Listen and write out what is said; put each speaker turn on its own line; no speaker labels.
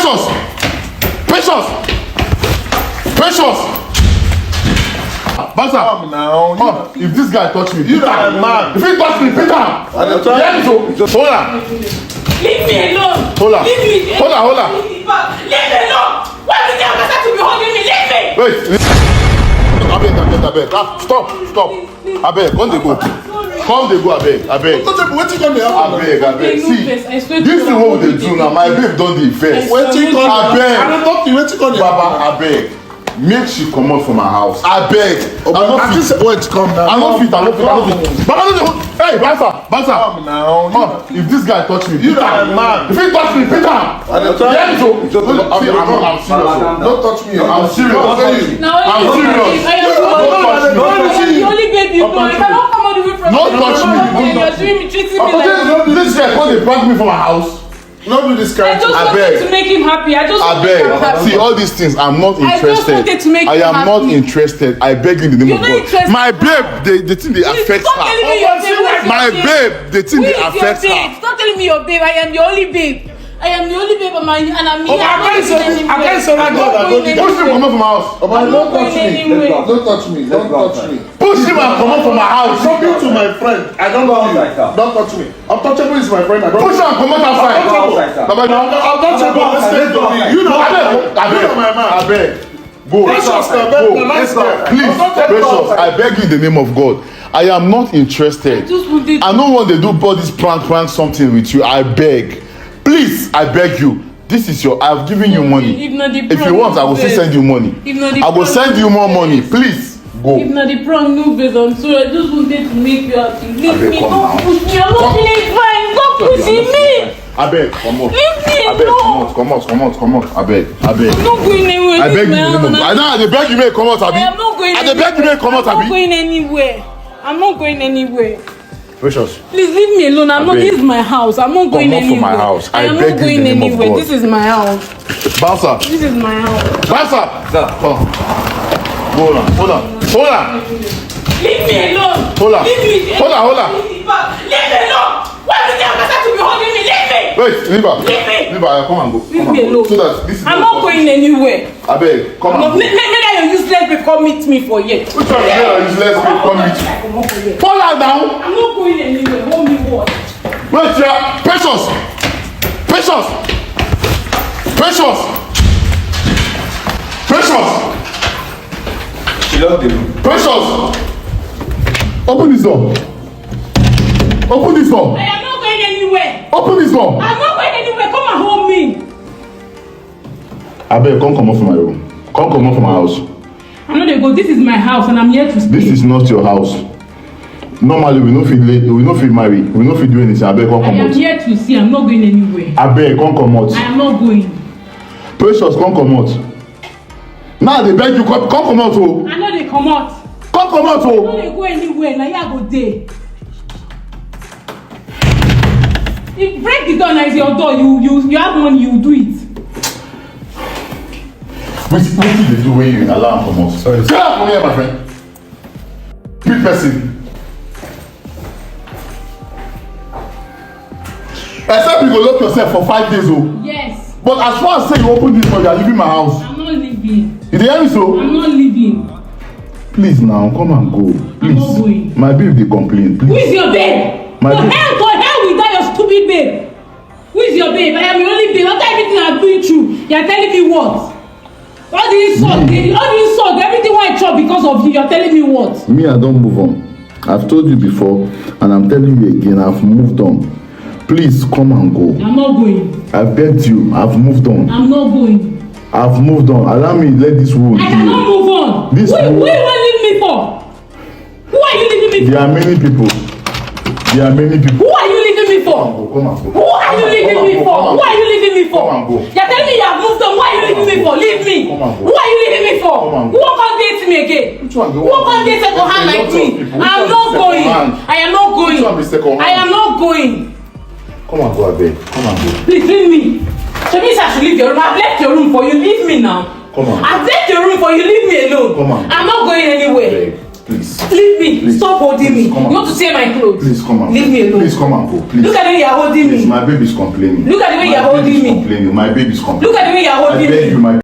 Precious! Precious! Precious! Basa!
Now,
if this guy touch me,
you are a man.
If he touch me, Peter! Hold on!
Leave me alone!
Hold on!
Leave me!
Hold on!
Leave me alone! Why did you have to be holding me? Leave me!
Wait! Abeg. Stop! Abeg, come dey go. Abeg. Abeg. See, this is what we dey do now. My babe don dey vex.
Abeg.
Baba, abeg. Make she comot from her house. Abeg.
Wait, come now.
I no fit. Baba, hey, Basa.
Now,
if this guy touch me,
you are a man.
If he touch me, Peter. I'm serious.
Don't touch me.
I'm serious.
The only baby you know. I cannot come all the way from
Don't touch me.
You're doing me, treating me like
This guy come dey prank me from my house.
Don't do this
I
character.
just wanted to make him happy. I just wanted to make him happy.
See all these things. I'm not interested.
I just wanted to make
I am
him
not
happy.
interested. I beg you in the name of
You're not
God.
interested.
My babe, the thing they affects
Stop telling me
her.
your babe.
My babe, the thing they affects her.
Stop telling me your babe. I am your only babe. I am the only babe and I'm here.
I can't say that God.
Push him come out from my house.
Don't touch me.
Push him and come out from my house.
Talking to my friend. I don't know you. Don't touch me. Untouchable is my friend.
Push him and come out outside.
Untouchable. You know,
Abeg. Go.
Precious,
Please, Precious, I beg you in the name of God. I am not interested. I don't want to do all this prank something with you. I beg. Please, I beg you. This is your. I've given you money. If you want, I will still send you money. I will send you more money. Please go.
If not the prank, no base on. So I just wanted to make you happy. Leave me. Don't push me. I'm not feeling fine. Stop pushing me.
Abeg, come on.
Leave me
alone. Come on. Abeg.
I'm not going anywhere.
I beg you. I dey beg you make come out, abi.
I am not going anywhere.
I dey beg you make come out, abi.
I'm not going anywhere.
Precious.
Please leave me alone. This is my house. I'm not going anywhere.
Come out from my house.
I am
beg
not going
you in the name of
anywhere.
God.
This is my house.
Bouncer.
This is my house.
Bouncer. Come. Hold on.
Leave me alone.
Hold on.
Leave me.
Hold on.
Leave me alone. Why did you have to be holding me? Leave me.
Wait, leave her. Leave her. Come and go.
Leave me alone.
So that this is
I'm not going anywhere.
Abeg, come on.
Maybe your useless babe come meet me for here.
Which one is your useless babe come meet you? Fall out now.
I'm not going anywhere. Hold me what?
Wait, yeah. Precious.
She locked the room.
Precious. Open this door.
I am not going anywhere.
Open this door.
I'm not going anywhere. Come and hold me.
Abeg, come comot from my room. Come comot from my house.
I know they go. This is my house and I'm here to stay.
This is not your house. Normally, we no fit marry. We no fit do anything. Abeg, come
I am
comot.
here to see. I'm not going anywhere.
Abeg, come comot.
I am not going.
Precious, come comot. Now they beg you, come comot o.
I know they come out.
Come comot
I know
o.
they go anywhere. Now here I go there. If break the door, now is your door. You have money. You do it.
Wetin dey do when you allow am comot? Sorry. Get out from here, my friend. Big person. Except you go lock yourself for 5 days o.
Yes.
But as far as say you open this door, you are leaving my house.
I'm not leaving.
You dey hear me so?
I'm not leaving.
Please now, come and go. Please.
I'm not going.
My babe dey complain.
Who
Please.
is your babe?
My
To
babe.
hell with that your stupid babe. Who is your babe? I am your only babe. After everything I'm doing through, you are telling me what? All the insult, everything I chop because of you, you are telling me what?
Me, I don move on. I've told you before, and I'm telling you again, I've moved on. Please come and go.
I'm not going.
I begged you. I've moved on.
I'm not going.
I've moved on. Allow me let this wound
I cannot move on.
This
Who you
wound.
want to leave me for? Who are you leaving me for?
There are many people.
Who are you leaving me for?
Come and go.
Who are you leaving me for? Who are you leaving me for?
Come and go.
You're telling me you have moved on. Who are you leaving me for? Leave me.
Come and go.
Who are you leaving me for?
Come and
Who
go.
won't come date me again?
Which one?
Who won't come date second hand like me? I'm not going. I am not going.
Which one be second hand?
I am not going.
Come and go, abeg. Come and go.
Please leave me. So means I should leave your room. I've left your room for you. Leave me now.
Come on.
I've left your room for you. Leave me alone.
Come on.
I'm not going anywhere.
Please.
Leave me.
Please.
Stop holding me. You
Come on.
want to tear my clothes?
Please come and
leave
go.
me alone.
Please come and go. Please.
Look at the way you are holding
Please,
me.
my baby's complaining.
Look at the way you are holding me.
Complaining. My baby's complaining.
Look at the way you are holding me.